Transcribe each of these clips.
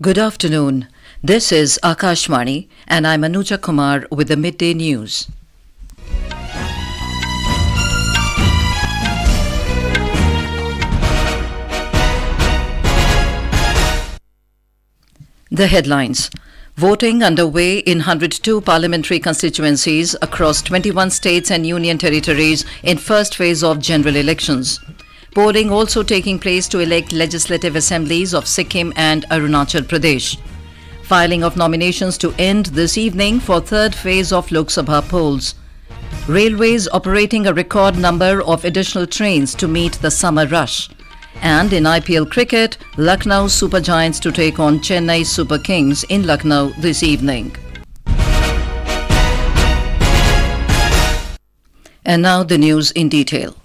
Good afternoon. This is Akashvani and I'm Anuja Kumar with the Midday News. The headlines. Voting underway in 102 parliamentary constituencies across 21 states and union territories in first phase of general elections. Polling also taking place to elect legislative assemblies of Sikkim and Arunachal Pradesh. Filing of nominations to end this evening for third phase of Lok Sabha polls. Railways operating a record number of additional trains to meet the summer rush. And in IPL Cricket, Lucknow Super Giants to take on Chennai Super Kings in Lucknow this evening. And now the news in detail.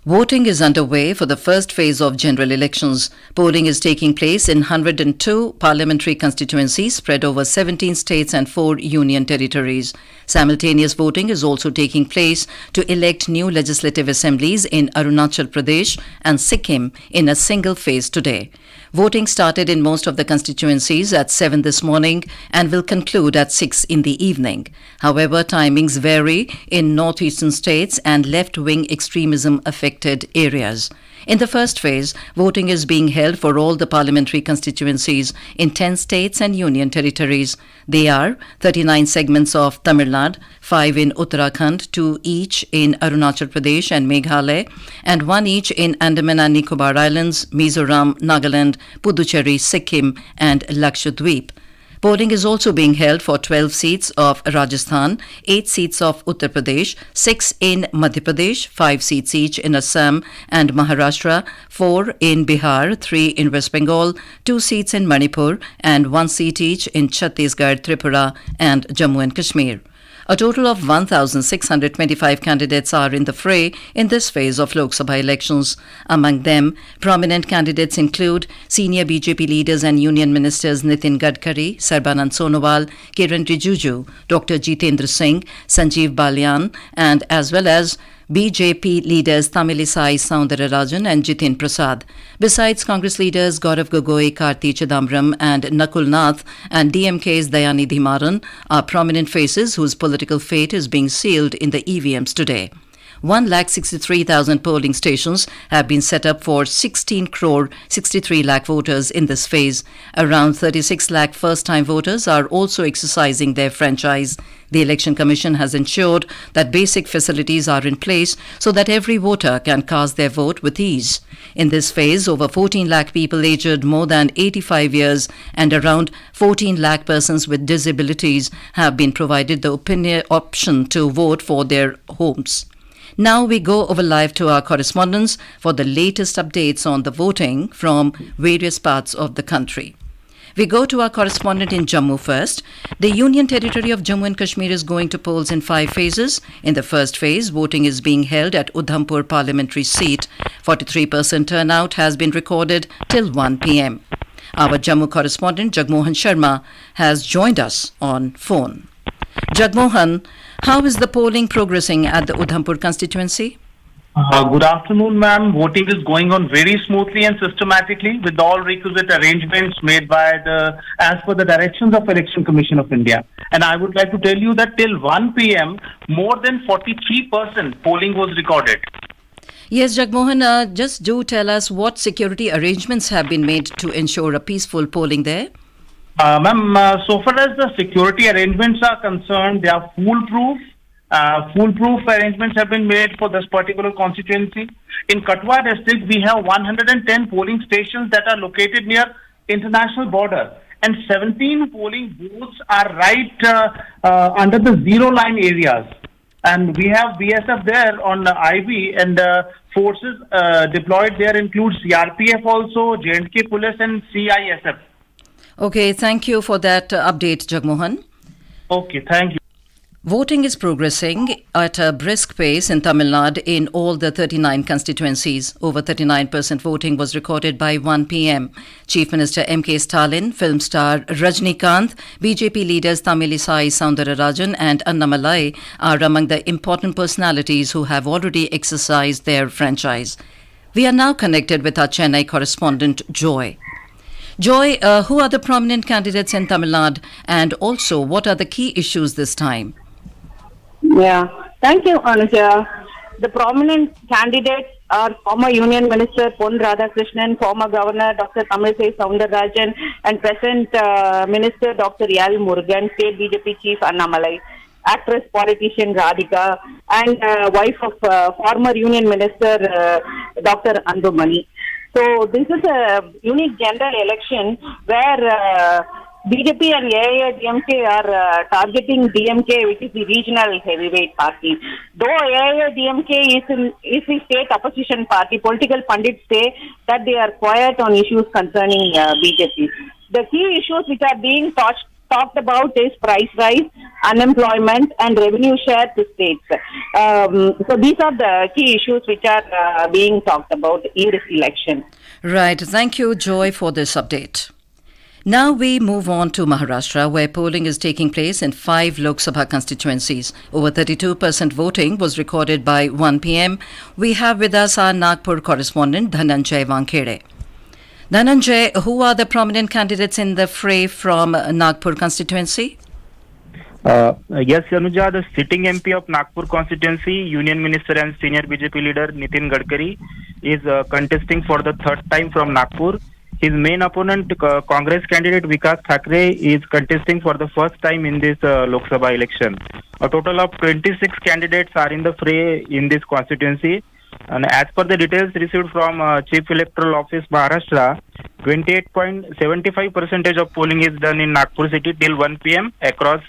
Voting is underway for the first phase of general elections. Polling is taking place in 102 parliamentary constituencies spread over 17 states and 4 union territories. Simultaneous voting is also taking place to elect new legislative assemblies in Arunachal Pradesh and Sikkim in a single phase today. Voting started in most of the constituencies at 7 this morning and will conclude at 6 in the evening. However, timings vary in northeastern states and left-wing extremism affected areas. In the first phase, voting is being held for all the parliamentary constituencies in 10 states and union territories. They are 39 segments of Tamil Nadu, 5 in Uttarakhand, 2 each in Arunachal Pradesh and Meghalaya, and 1 each in Andaman and Nicobar Islands, Mizoram, Nagaland, Puducherry, Sikkim and Lakshadweep. Polling is also being held for 12 seats of Rajasthan, 8 seats of Uttar Pradesh, 6 in Madhya Pradesh, 5 seats each in Assam and Maharashtra, 4 in Bihar, 3 in West Bengal, 2 seats in Manipur and 1 seat each in Chhattisgarh, Tripura and Jammu and Kashmir. A total of 1,625 candidates are in the fray in this phase of Lok Sabha elections. Among them, prominent candidates include senior BJP leaders and union ministers Nitin Gadkari, Sarbanand Sonowal, Kiran Rijiju, Dr. Jitendra Singh, Sanjeev Balyan, and as well as BJP leaders Tamilisai Soundararajan and Jitin Prasad. Besides Congress leaders Gaurav Gogoi, Karti Chidambaram and Nakul Nath and DMK's Dayanidhi Maran are prominent faces whose political fate is being sealed in the EVMs today. 1,63,000 polling stations have been set up for 16 crore 63 lakh voters in this phase. Around 36 lakh first-time voters are also exercising their franchise. The Election Commission has ensured that basic facilities are in place so that every voter can cast their vote with ease. In this phase, over 14 lakh people aged more than 85 years and around 14 lakh persons with disabilities have been provided the option to vote for their homes. Now we go over live to our correspondents for the latest updates on the voting from various parts of the country. We go to our correspondent in Jammu first. The Union Territory of Jammu and Kashmir is going to polls in 5 phases. In the first phase, voting is being held at Udhampur Parliamentary seat. 43% turnout has been recorded till 1 p.m. Our Jammu correspondent Jagmohan Sharma has joined us on phone. Jagmohan, how is the polling progressing at the Udhampur constituency? Good afternoon, ma'am. Voting is going on very smoothly and systematically with all requisite arrangements made by as per the directions of Election Commission of India. And I would like to tell you that till 1 p.m., more than 43% polling was recorded. Yes, Jagmohan, just do tell us what security arrangements have been made to ensure a peaceful polling there. Ma'am, so far as the security arrangements are concerned, they are foolproof. Foolproof arrangements have been made for this particular constituency. In Katwa district, we have 110 polling stations that are located near international border, and 17 polling booths are right under the zero line areas. And we have BSF there on IB, and forces deployed there include CRPF also, J&K Police and CISF. Okay, thank you for that update, Jagmohan. Okay, thank you. Voting is progressing at a brisk pace in Tamil Nadu in all the 39 constituencies. Over 39% voting was recorded by 1 p.m. Chief Minister M.K. Stalin, film star Rajnikant, BJP leaders Tamilisai Soundararajan and Annamalai are among the important personalities who have already exercised their franchise. We are now connected with our Chennai correspondent, Joy. Joy, who are the prominent candidates in Tamil Nadu, and also what are the key issues this time? Yeah, thank you, Anuja. The prominent candidates are former Union Minister Pon Radhakrishnan, former Governor Dr. Tamilisai Soundararajan, and present Minister Dr. L. Murugan, State BJP Chief Annamalai, actress politician Radhika, and wife of former Union Minister Dr. Andumani. So this is a unique general election where BJP and AIADMK are targeting DMK, which is the regional heavyweight party. Though AIADMK is the state opposition party, political pundits say that they are quiet on issues concerning BJP. The key issues which are being talked about is price rise, unemployment, and revenue share to states. So these are the key issues which are being talked about in this election. Right. Thank you, Joy, for this update. Now we move on to Maharashtra, where polling is taking place in 5 Lok Sabha constituencies. Over 32% voting was recorded by 1 p.m. We have with us our Nagpur correspondent, Dhananjay Wankhede. Dhananjay, who are the prominent candidates in the fray from Nagpur constituency? Yes, Anuja, the sitting MP of Nagpur constituency, Union Minister and Senior BJP leader Nitin Gadkari is contesting for the third time from Nagpur. His main opponent, Congress candidate Vikas Thakre, is contesting for the first time in this Lok Sabha election. A total of 26 candidates are in the fray in this constituency. And as per the details received from Chief Electoral Office Maharashtra, 28.75% of polling is done in Nagpur city till 1 p.m. across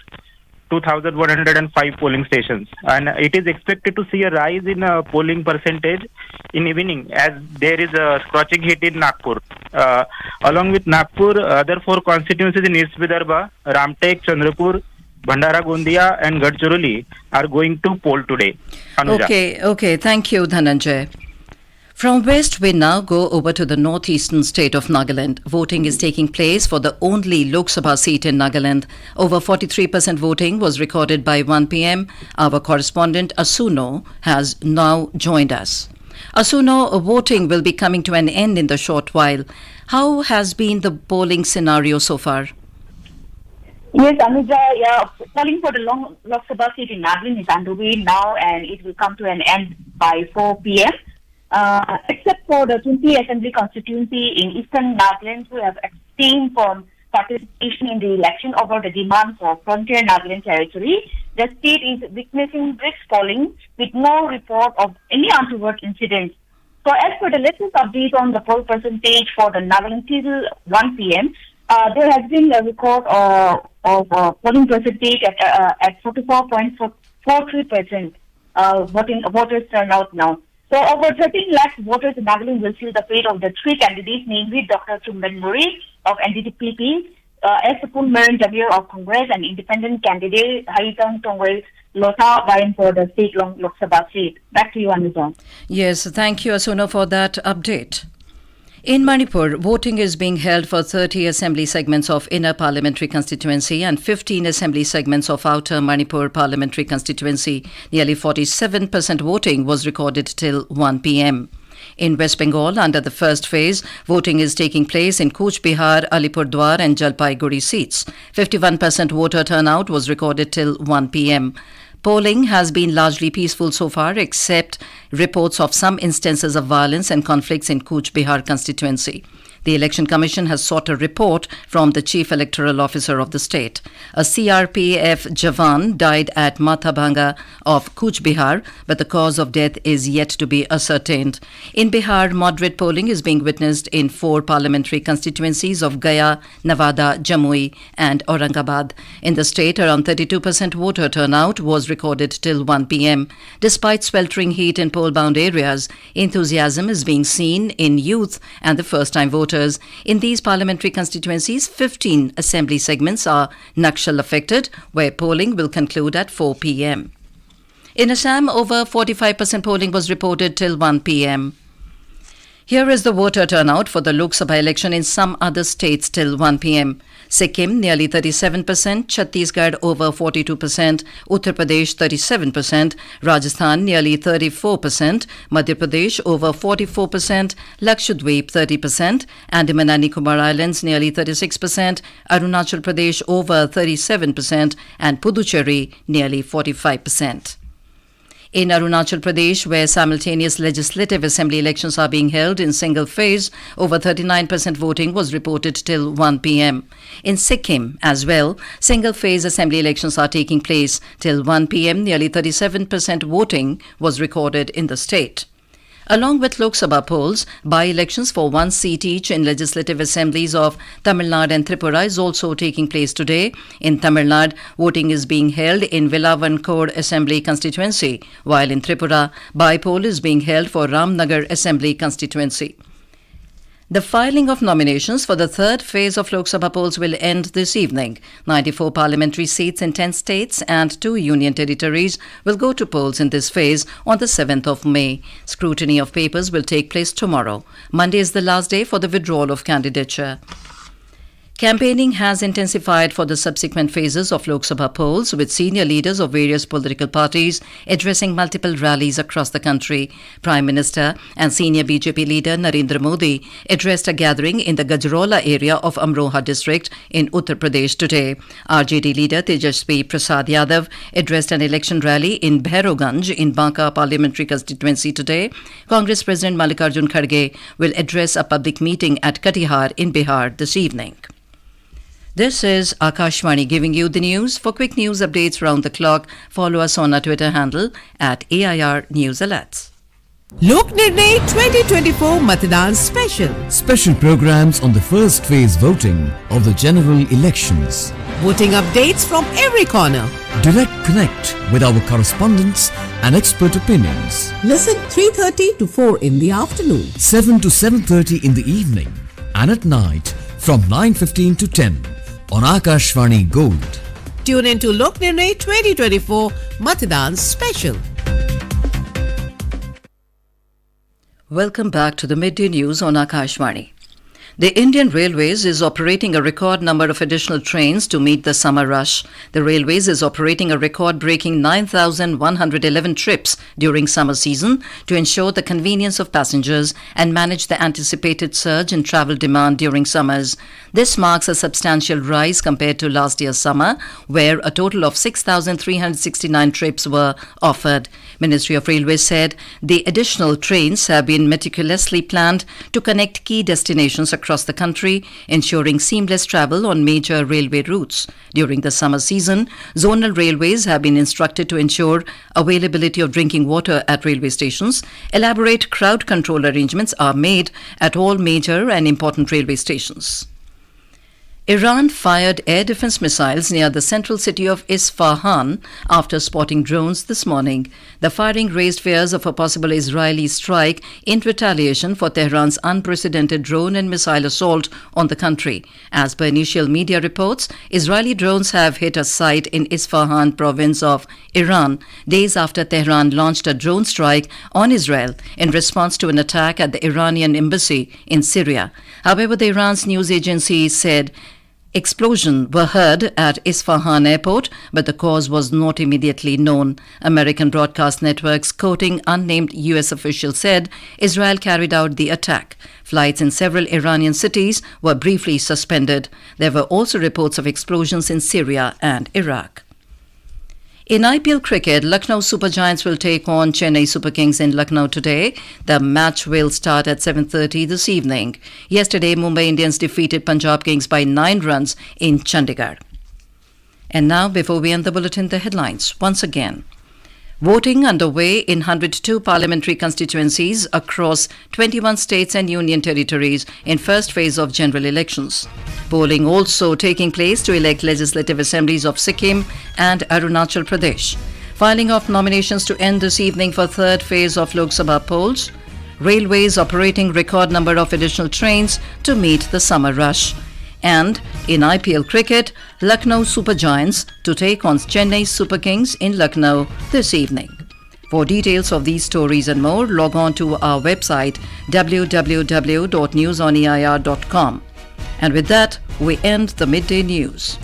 2,105 polling stations, and it is expected to see a rise in polling percentage in evening as there is a scorching heat in Nagpur. Along with Nagpur, other 4 constituencies in East Vidarbha, Ramtek, Chandrapur, Bhandara Gondia and Gadchiroli are going to poll today. Anuja. Okay. Thank you, Dhananjay. From west, we now go over to the northeastern state of Nagaland. Voting is taking place for the only Lok Sabha seat in Nagaland. Over 43% voting was recorded by 1 p.m. Our correspondent Asuno has now joined us. Asuno, voting will be coming to an end in the short while. How has been the polling scenario so far? Yes, Anuja, polling for the Lok Sabha seat in Nagaland is underway now, and it will come to an end by 4 p.m. Except for the 20 Assembly constituency in Eastern Nagaland, who have abstained from participation in the election over the demand for frontier Nagaland territory, the state is witnessing brisk polling with no report of any untoward incidents. So as per the latest update on the poll percentage for the Nagaland till 1 p.m., there has been a record of polling percentage at 44.43% voters turnout now. So over 13 lakh voters in Nagaland will seal the fate of the 3 candidates, namely Dr. Chumben Muri of NDTPP, S. Marin Javier of Congress, and independent candidate Haritang Tongwei Lota vying for the state Lok Sabha seat. Back to you, Anuja. Yes, thank you, Asuno, for that update. In Manipur, voting is being held for 30 assembly segments of Inner Parliamentary Constituency and 15 assembly segments of Outer Manipur Parliamentary Constituency. Nearly 47% voting was recorded till 1 p.m. In West Bengal, under the first phase, voting is taking place in Cooch Behar, Alipurdwar and Jalpaiguri seats. 51% voter turnout was recorded till 1 p.m. Polling has been largely peaceful so far, except reports of some instances of violence and conflicts in Cooch Behar constituency. The Election Commission has sought a report from the Chief Electoral Officer of the state. A CRPF Jawan died at Mathabhanga of Cooch Behar, but the cause of death is yet to be ascertained. In Bihar, moderate polling is being witnessed in 4 parliamentary constituencies of Gaya, Nawada, Jamui and Aurangabad. In the state, around 32% voter turnout was recorded till 1 p.m. Despite sweltering heat in poll-bound areas, enthusiasm is being seen in youth and the first-time voters. In these parliamentary constituencies, 15 assembly segments are Nakshal affected, where polling will conclude at 4 p.m. In Assam, over 45% polling was reported till 1 p.m. Here is the voter turnout for the Lok Sabha election in some other states till 1 p.m. Sikkim nearly 37%, Chhattisgarh over 42%, Uttar Pradesh 37%, Rajasthan nearly 34%, Madhya Pradesh over 44%, Lakshadweep 30%, Andaman and Nicobar Islands nearly 36%, Arunachal Pradesh over 37%, and Puducherry nearly 45%. In Arunachal Pradesh, where simultaneous legislative assembly elections are being held in single phase, over 39% voting was reported till 1 p.m. In Sikkim as well, single phase assembly elections are taking place till 1 p.m. Nearly 37% voting was recorded in the state. Along with Lok Sabha polls, by-elections for one seat each in legislative assemblies of Tamil Nadu and Tripura is also taking place today. In Tamil Nadu, voting is being held in Villavankod Assembly constituency, while in Tripura, by-poll is being held for Ramnagar Assembly constituency. The filing of nominations for the third phase of Lok Sabha polls will end this evening. 94 parliamentary seats in 10 states and 2 union territories will go to polls in this phase on the 7th of May. Scrutiny of papers will take place tomorrow. Monday is the last day for the withdrawal of candidature. Campaigning has intensified for the subsequent phases of Lok Sabha polls, with senior leaders of various political parties addressing multiple rallies across the country. Prime Minister and senior BJP leader Narendra Modi addressed a gathering in the Gajraula area of Amroha district in Uttar Pradesh today. RJD leader Tejasvi Prasad Yadav addressed an election rally in Bhairoganj in Banka Parliamentary constituency today. Congress President Mallikarjun Kharge will address a public meeting at Katihar in Bihar this evening. This is Akashvani giving you the news. For quick news updates round the clock, follow us on our Twitter handle at AIR News Alerts. Lok Nirnay 2024 Matadan Special. Special programs on the first phase voting of the general elections. Voting updates from every corner. Direct connect with our correspondents and expert opinions. Listen 3:30 to 4 in the afternoon. 7 to 7:30 in the evening. And at night from 9:15 to 10 on Akashvani Gold. Tune in to Lok Nirnay 2024 Matadan Special. Welcome back to the Midday News on Akashvani. The Indian Railways is operating a record number of additional trains to meet the summer rush. The Railways is operating a record-breaking 9,111 trips during summer season to ensure the convenience of passengers and manage the anticipated surge in travel demand during summers. This marks a substantial rise compared to last year's summer, where a total of 6,369 trips were offered. Ministry of Railways said the additional trains have been meticulously planned to connect key destinations across the country, ensuring seamless travel on major railway routes. During the summer season, zonal railways have been instructed to ensure availability of drinking water at railway stations. Elaborate crowd control arrangements are made at all major and important railway stations. Iran fired air defense missiles near the central city of Isfahan after spotting drones this morning. The firing raised fears of a possible Israeli strike in retaliation for Tehran's unprecedented drone and missile assault on the country. As per initial media reports, Israeli drones have hit a site in Isfahan province of Iran days after Tehran launched a drone strike on Israel in response to an attack at the Iranian embassy in Syria. However, the Iran's news agency said explosions were heard at Isfahan airport, but the cause was not immediately known. American broadcast networks quoting unnamed U.S. officials said Israel carried out the attack. Flights in several Iranian cities were briefly suspended. There were also reports of explosions in Syria and Iraq. In IPL Cricket, Lucknow Super Giants will take on Chennai Super Kings in Lucknow today. The match will start at 7:30 this evening. Yesterday, Mumbai Indians defeated Punjab Kings by 9 runs in Chandigarh. And now, before we end the bulletin, the headlines once again. Voting underway in 102 parliamentary constituencies across 21 states and union territories in first phase of general elections. Polling also taking place to elect legislative assemblies of Sikkim and Arunachal Pradesh. Filing of nominations to end this evening for third phase of Lok Sabha polls. Railways operating record number of additional trains to meet the summer rush. And in IPL Cricket, Lucknow Super Giants to take on Chennai Super Kings in Lucknow this evening. For details of these stories and more, log on to our website www.newsoneir.com. And with that, we end the midday news.